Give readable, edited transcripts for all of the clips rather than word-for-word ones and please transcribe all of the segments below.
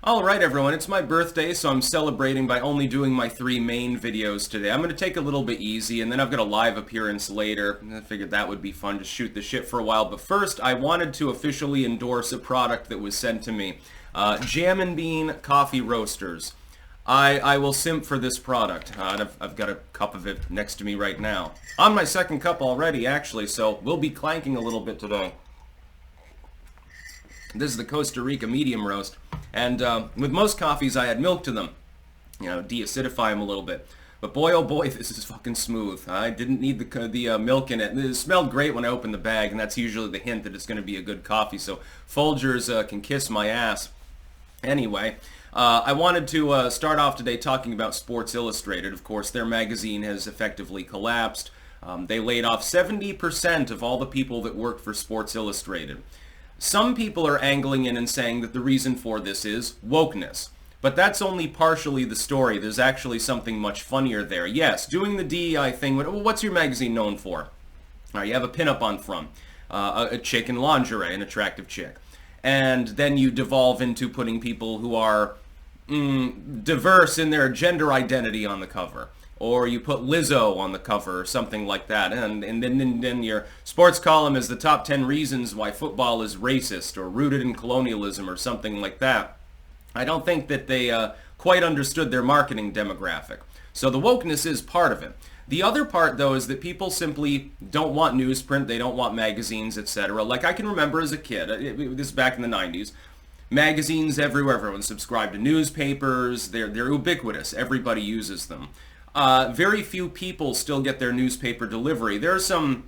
Alright everyone, it's my birthday, so I'm celebrating by only doing my 3 main videos today. I'm going to take a little bit easy, and then I've got a live appearance later. I figured that would be fun to shoot the shit for a while, but first I wanted to officially endorse a product that was sent to me. Jam and Bean Coffee Roasters. I will simp for this product. I've got a cup of it next to me right now. On my second cup already, actually, so we'll be clanking a little bit today. This is the Costa Rica medium roast. And with most coffees, I add milk to them. Deacidify them a little bit. But boy, oh boy, this is fucking smooth. I didn't need the milk in it. It smelled great when I opened the bag, and that's usually the hint that it's going to be a good coffee. So Folgers can kiss my ass. Anyway, I wanted to start off today talking about Sports Illustrated. Of course, their magazine has effectively collapsed. They laid off 70% of all the people that worked for Sports Illustrated. Some people are angling in and saying that the reason for this is wokeness. But that's only partially the story. There's actually something much funnier there. Yes, doing the DEI thing. What's your magazine known for? You have a pinup on front. A chick in lingerie, an attractive chick. And then you devolve into putting people who are diverse in their gender identity on the cover. Or you put Lizzo on the cover or something like that. And then your sports column is the top 10 reasons why football is racist or rooted in colonialism or something like that. I don't think that they quite understood their marketing demographic. So the wokeness is part of it. The other part, though, is that people simply don't want newsprint, they don't want magazines, etc. Like I can remember as a kid, this is back in the 90s, magazines everywhere, everyone subscribed to newspapers, they're ubiquitous, everybody uses them. Very few people still get their newspaper delivery. There are some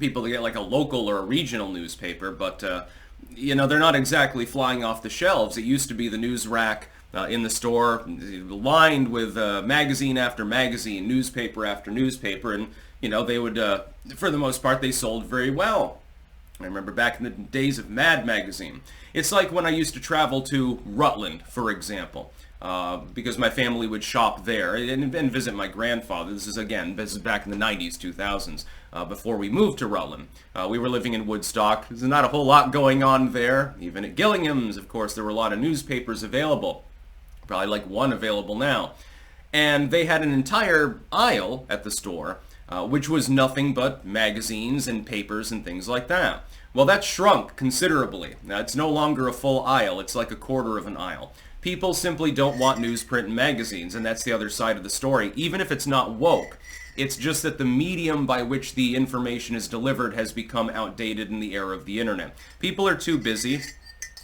people that get like a local or a regional newspaper, but they're not exactly flying off the shelves. It used to be the news rack in the store, lined with magazine after magazine, newspaper after newspaper, and they would, for the most part, they sold very well. I remember back in the days of Mad Magazine. It's like when I used to travel to Rutland, for example. Because my family would shop there and visit my grandfather. This is back in the 90s, 2000s, before we moved to Rutland. We were living in Woodstock. There's not a whole lot going on there. Even at Gillingham's, of course, there were a lot of newspapers available. Probably like one available now. And they had an entire aisle at the store, which was nothing but magazines and papers and things like that. Well, that shrunk considerably. Now, it's no longer a full aisle. It's like a quarter of an aisle. People simply don't want newsprint and magazines, and that's the other side of the story, even if it's not woke. It's just that the medium by which the information is delivered has become outdated in the era of the internet. People are too busy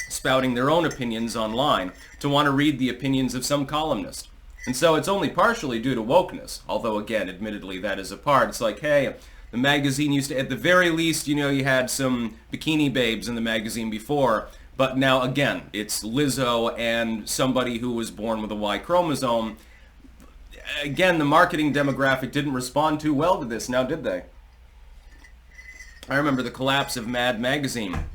spouting their own opinions online to want to read the opinions of some columnist. And so it's only partially due to wokeness, although again, admittedly, that is a part. It's like, hey, the magazine used to, at the very least, you had some bikini babes in the magazine before, but now, again, it's Lizzo and somebody who was born with a Y chromosome. Again, the marketing demographic didn't respond too well to this, now did they? I remember the collapse of Mad Magazine.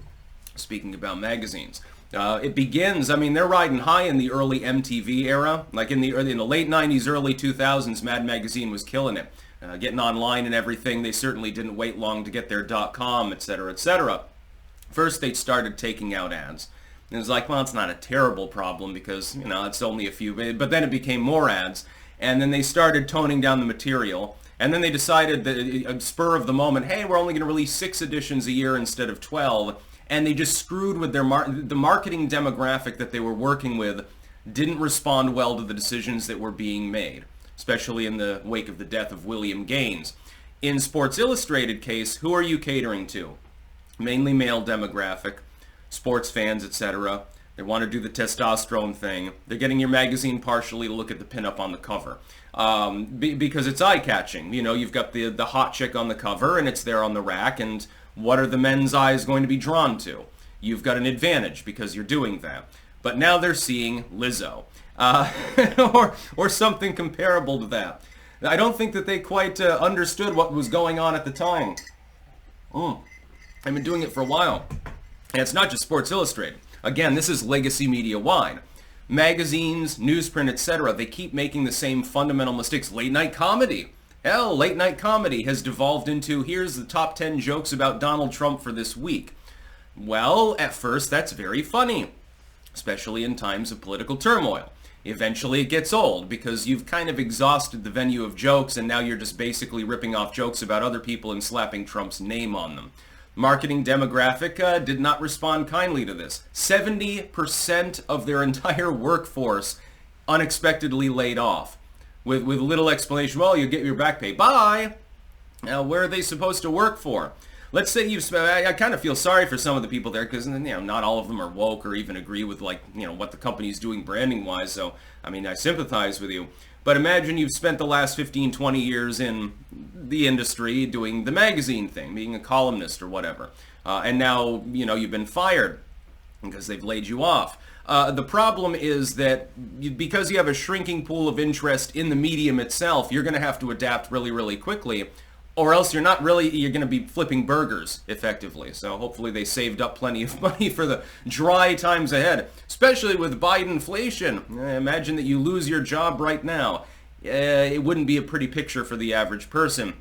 Speaking about magazines. It begins, they're riding high in the early MTV era. Like in the late 90s, early 2000s, Mad Magazine was killing it. Getting online and everything. They certainly didn't wait long to get their .com, etc., etc. First, they started taking out ads. And it was like, well, it's not a terrible problem because, it's only a few. But then it became more ads. And then they started toning down the material. And then they decided that, spur of the moment, hey, we're only going to release 6 editions a year instead of 12. And they just screwed with the marketing demographic that they were working with didn't respond well to the decisions that were being made, especially in the wake of the death of William Gaines. In Sports Illustrated case, who are you catering to? Mainly male demographic, sports fans, etc. They want to do the testosterone thing. They're getting your magazine partially to look at the pinup on the cover. Because it's eye-catching. You've got the hot chick on the cover and it's there on the rack, and what are the men's eyes going to be drawn to? You've got an advantage because you're doing that. But now they're seeing Lizzo. Or something comparable to that. I don't think that they quite understood what was going on at the time. I've been doing it for a while. And it's not just Sports Illustrated. Again, this is legacy media-wide. Magazines, newsprint, etc., they keep making the same fundamental mistakes. Late-night comedy. Hell, late-night comedy has devolved into, here's the top 10 jokes about Donald Trump for this week. Well, at first, that's very funny. especially in times of political turmoil. Eventually it gets old because you've kind of exhausted the venue of jokes and now you're just basically ripping off jokes about other people and slapping Trump's name on them. Marketing demographic did not respond kindly to this. 70% of their entire workforce unexpectedly laid off with little explanation. Well, you get your back pay. Bye! Now, where are they supposed to work for? Let's say I kind of feel sorry for some of the people there because, not all of them are woke or even agree with, what the company's doing branding-wise. So, I sympathize with you. But imagine you've spent the last 15, 20 years in the industry doing the magazine thing, being a columnist or whatever. And now, you've been fired because they've laid you off. The problem is that because you have a shrinking pool of interest in the medium itself, you're going to have to adapt really, really quickly. Or else you're going to be flipping burgers, effectively. So hopefully they saved up plenty of money for the dry times ahead, especially with Bidenflation. Imagine that you lose your job right now. It wouldn't be a pretty picture for the average person.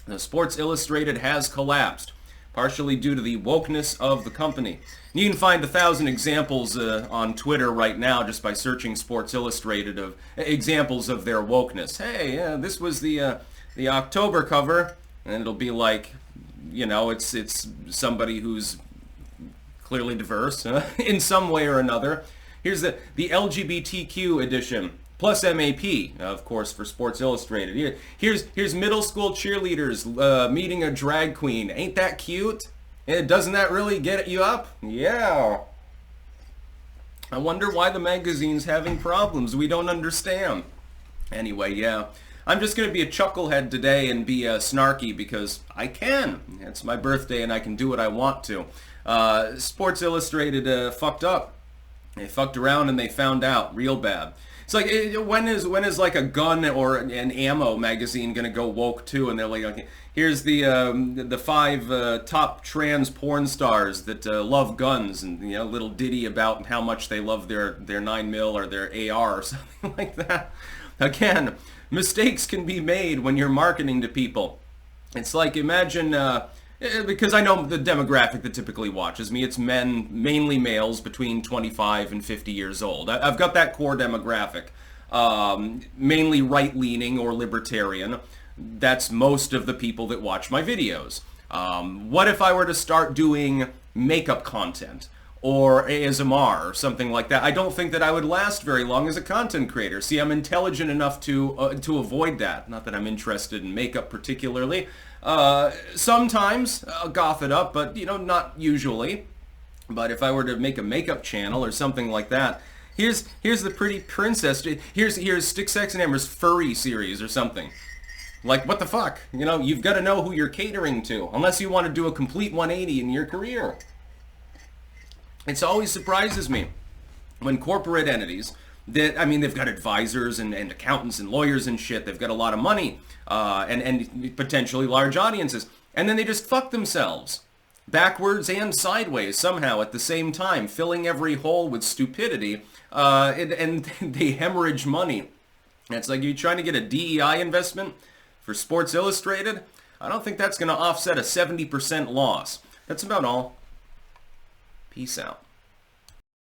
The Sports Illustrated has collapsed, partially due to the wokeness of the company. You can find 1,000 examples on Twitter right now just by searching Sports Illustrated of examples of their wokeness. Hey, this was the October cover, and it'll be like, it's somebody who's clearly diverse in some way or another. Here's the LGBTQ edition, plus MAP, of course, for Sports Illustrated. Here's middle school cheerleaders meeting a drag queen. Ain't that cute? Doesn't that really get you up? Yeah. I wonder why the magazine's having problems. We don't understand. Anyway, yeah. I'm just going to be a chucklehead today and be snarky because I can. It's my birthday and I can do what I want to. Sports Illustrated fucked up. They fucked around and they found out real bad. It's like, when is like a gun or an ammo magazine going to go woke too? And they're like, okay, here's the 5 top trans porn stars that love guns, and little ditty about how much they love their 9mm or their AR or something like that. Again, mistakes can be made when you're marketing to people. It's like, imagine, because I know the demographic that typically watches me, it's men, mainly males between 25 and 50 years old. I've got that core demographic, mainly right-leaning or libertarian. That's most of the people that watch my videos. What if I were to start doing makeup content? Or ASMR or something like that? I don't think that I would last very long as a content creator. See, I'm intelligent enough to avoid that. Not that I'm interested in makeup particularly. Sometimes I'll goth it up, but not usually. But if I were to make a makeup channel or something like that, here's the pretty princess. Here's Stick, Sex, and Amber's furry series or something. Like, what the fuck? You've got to know who you're catering to, unless you want to do a complete 180 in your career. It always surprises me when corporate entities they've got advisors and accountants and lawyers and shit. They've got a lot of money and potentially large audiences. And then they just fuck themselves backwards and sideways somehow at the same time, filling every hole with stupidity, and they hemorrhage money. And it's like, you're trying to get a DEI investment for Sports Illustrated? I don't think that's going to offset a 70% loss. That's about all. Peace out.